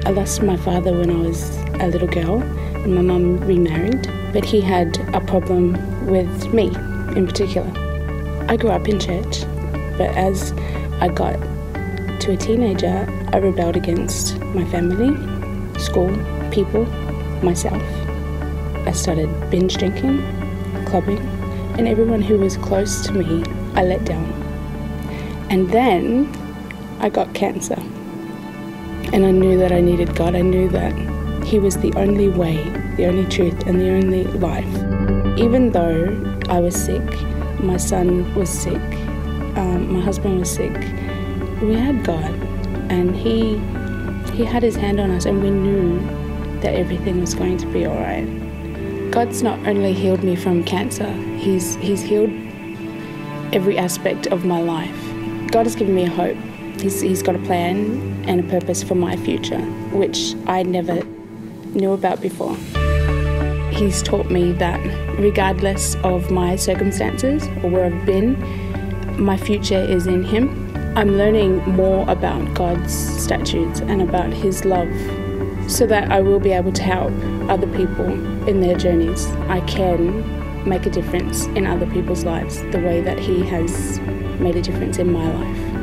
I lost my father when I was a little girl and my mum remarried, but he had a problem with me in particular. I grew up in church, but as I got to a teenager, I rebelled against my family, school, people, myself. I started binge drinking, clubbing, and everyone who was close to me, I let down. And then I got cancer. And I knew that I needed God. I knew that He was the only way, the only truth, and the only life. Even though I was sick, my son was sick, my husband was sick, we had God, and He had His hand on us, and we knew that everything was going to be all right. God's not only healed me from cancer, He's healed every aspect of my life. God has given me a hope. He's got a plan and a purpose for my future, which I never knew about before. He's taught me that regardless of my circumstances or where I've been, my future is in Him. I'm learning more about God's statutes and about His love so that I will be able to help other people in their journeys. I can make a difference in other people's lives the way that He has made a difference in my life.